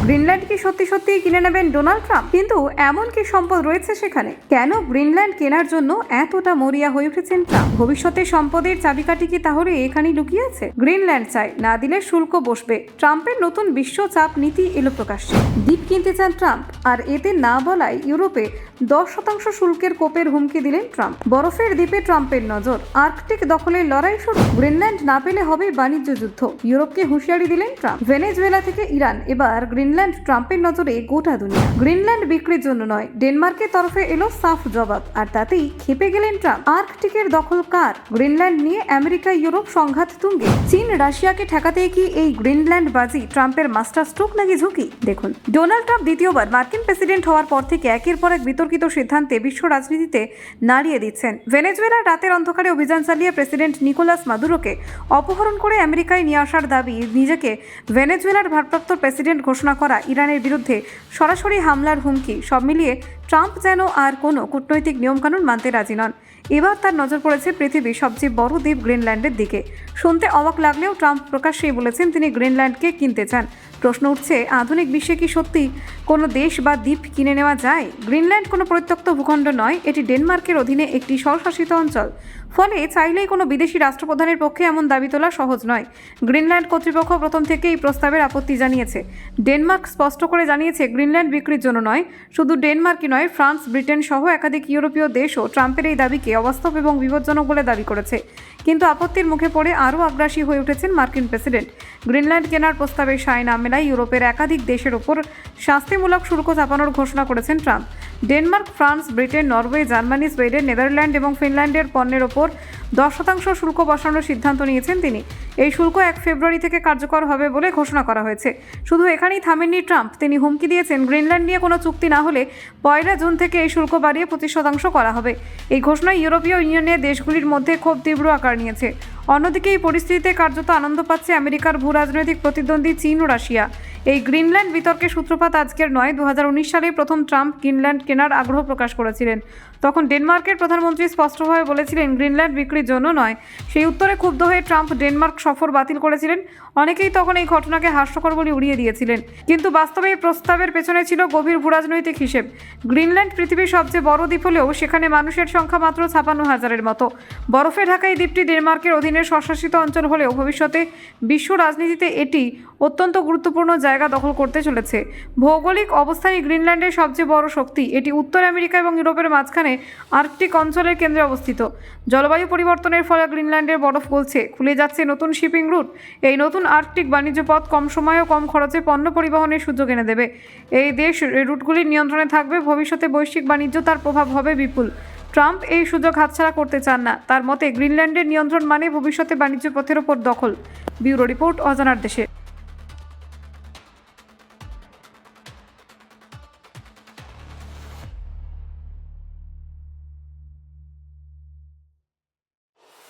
Greenland কি সত্যি সত্যিই কিনে নেবেন ডোনাল্ড ট্রাম্প? কিন্তু এমন কি সম্পদ রয়েছে সেখানে? কেন গ্রিনল্যান্ড কেনার জন্য এতটা মরিয়া হয়ে উঠেছেন ট্রাম্প? ভবিষ্যতে সম্পদের চাবিকাঠি কি তাহলে এখানেই লুকিয়ে আছে? গ্রিনল্যান্ড চাই, না দিলে শুল্ক বসবে। ট্রাম্পের নতুন বিশ্ব চাপ নীতি এলো প্রকাশ্যে। দ্বীপ কিনতে চান ট্রাম্প, আর এতে না বলায় ইউরোপে 10% শুল্কের কোপের হুমকি দিলেন ট্রাম্প। বরফের দ্বীপে ট্রাম্পের নজর, আর্কটিক দখলের লড়াই শুরু। গ্রিনল্যান্ড না পেলে হবে বাণিজ্য যুদ্ধ, ইউরোপকে হুঁশিয়ারি দিলেন ট্রাম্প। ভেনেজুয়েলা থেকে ইরান, এবার গ্রিনল্যান্ড ট্রাম্পের নজরে গোটা দুনিয়া। গ্রিনল্যান্ড বিক্রির জন্য নয়, ডেনমার্কের তরফে এলো সাফ জবাব, আর তাতেই খেপে গেলেন ট্রাম্প। আর্কটিকের দখল কার? গ্রিনল্যান্ড নিয়ে আমেরিকা ইউরোপ সংঘাত তুঙ্গে। চীন রাশিয়াকে ঠেকাতেই কি এই গ্রিনল্যান্ড বাজি ট্রাম্পের মাস্টার স্ট্রোক নাকি ঝুঁকি? দেখুন, ডোনাল্ড ট্রাম্প দ্বিতীয়বার মার্কিন প্রেসিডেন্ট হওয়ার পর থেকে একের পর এক বিতর্কিত সিদ্ধান্তে বিশ্ব রাজনীতিতে নাড়িয়ে দিচ্ছেন। ভেনেজুয়েলার রাতের অন্ধকারে অভিযান চালিয়ে প্রেসিডেন্ট নিকোলাস মাদুরোকে অপহরণ করে আমেরিকায় নিয়ে আসার দাবি, নিজেকে ভেনেজুয়েলার ভারপ্রাপ্ত প্রেসিডেন্ট ঘোষণা করা, ইরানের বিরুদ্ধে সরাসরি হামলার হুমকি, সব মিলিয়ে ট্রাম্প যেন আর কোনো কূটনৈতিক নিয়মকানুন মানতে রাজি নন। এবার তার নজর পড়েছে পৃথিবীর সবচেয়ে বড় দ্বীপ গ্রিনল্যান্ডের দিকে। শুনতে অবাক লাগলেও ট্রাম্প প্রকাশ্যেই বলেছেন তিনি গ্রিনল্যান্ডকে কিনতে চান। প্রশ্ন উঠছে, আধুনিক বিশ্বে কি সত্যি কোনো দেশ বা দ্বীপ কিনে নেওয়া যায়? গ্রিনল্যান্ড কোনো পরিত্যক্ত ভূখণ্ড নয়, এটি ডেনমার্কের অধীনে একটি স্বশাসিত অঞ্চল। ফলে চাইলেই কোনো বিদেশি রাষ্ট্রপ্রধানের পক্ষে এমন দাবি তোলা সহজ নয়। গ্রিনল্যান্ড কর্তৃপক্ষ প্রথম থেকে এই প্রস্তাবের আপত্তি জানিয়েছে। ডেনমার্ক স্পষ্ট করে জানিয়েছে গ্রিনল্যান্ড বিক্রির জন্য নয়। শুধু ডেনমার্কই নয়, ফ্রান্স, ব্রিটেন সহ একাধিক ইউরোপীয় দেশও ট্রাম্পের এই দাবিকে অবাস্তব এবং বিপজ্জনক বলে দাবি করেছে। কিন্তু আপত্তির মুখে পড়ে আরও আগ্রাসী হয়ে উঠেছেন মার্কিন প্রেসিডেন্ট। গ্রিনল্যান্ড কেনার প্রস্তাবে সায় না মেলায় ইউরোপের একাধিক দেশের ওপর শাস্তিমূলক শুল্ক চাপানোর ঘোষণা করেছেন Trump. Denmark, France, Britain, Norway, Germany, Sweden, Netherland এবং ফিনল্যান্ডের পণ্যের ওপর 10% শুল্ক বসানোর সিদ্ধান্ত নিয়েছেন তিনি। এই শুল্ক 1 ফেব্রুয়ারি থেকে কার্যকর হবে বলে ঘোষণা করা হয়েছে। শুধু এখানেই থামেননি ট্রাম্প, তিনি হুমকি দিয়েছেন গ্রিনল্যান্ড নিয়ে কোনো চুক্তি না হলে 1 জুন থেকে এই শুল্ক বাড়িয়ে 25% করা হবে। এই ঘোষণায় ইউরোপীয় ইউনিয়নের দেশগুলির মধ্যে ক্ষোভ তীব্র আকার নিয়েছে। অন্যদিকে এই পরিস্থিতিতে কার্যত আনন্দ পাচ্ছে আমেরিকার ভূ রাজনৈতিক প্রতিদ্বন্দ্বী চীন ও রাশিয়া। এই গ্রিনল্যান্ড বিতর্কের সূত্রপাত আজকের নয়, 2019 সালে প্রথম ট্রাম্প গ্রিনল্যান্ড কেনার আগ্রহ প্রকাশ করেছিলেন। তখন ডেনমার্কের প্রধানমন্ত্রী স্পষ্টভাবে বলেছিলেন গ্রিনল্যান্ড বিক্রির জন্য নয়। সেই উত্তরে ক্ষুব্ধ হয়ে ট্রাম্প ডেনমার্ক সফর বাতিল করেছিলেন। অনেকেই তখন এই ঘটনাকে হাস্যকর বলে উড়িয়ে দিয়েছিলেন, কিন্তু বাস্তবে এই প্রস্তাবের পেছনে ছিল গভীর ভূরাজনৈতিক হিসেব। গ্রিনল্যান্ড পৃথিবীর সবচেয়ে বড় দ্বীপ হলেও সেখানে মানুষের সংখ্যা মাত্র 56,000-এর মতো। বরফে ঢাকা এই দ্বীপটি ডেনমার্কের অধীনে স্বশাসিত অঞ্চল হলেও ভবিষ্যতে বিশ্ব রাজনীতিতে এটি অত্যন্ত গুরুত্বপূর্ণ জায়গা দখল করতে চলেছে। ভৌগোলিক অবস্থানই গ্রিনল্যান্ডের সবচেয়ে বড় শক্তি। এটি উত্তর আমেরিকা এবং ইউরোপের মাঝখানে আর্কটিক অঞ্চলের কেন্দ্রে অবস্থিত। জলবায়ু পরিবর্তনের ফলে গ্রিনল্যান্ডের বরফ গলছে, খুলে যাচ্ছে নতুন শিপিং রুট। এই নতুন আর্কটিক বাণিজ্য পথ কম সময়ে ও কম খরচে পণ্য পরিবহনের সুযোগ এনে দেবে। এই দেশ রুটগুলির নিয়ন্ত্রণে থাকবে। ভবিষ্যতে বৈশ্বিক বাণিজ্য তার প্রভাব হবে বিপুল। ট্রাম্প এই সুযোগ হাতছাড়া করতে চান না। তার মতে গ্রিনল্যান্ডের নিয়ন্ত্রণ মানে ভবিষ্যতে বাণিজ্য পথের ওপর দখল। ব্যুরো রিপোর্ট, অজানার দেশে।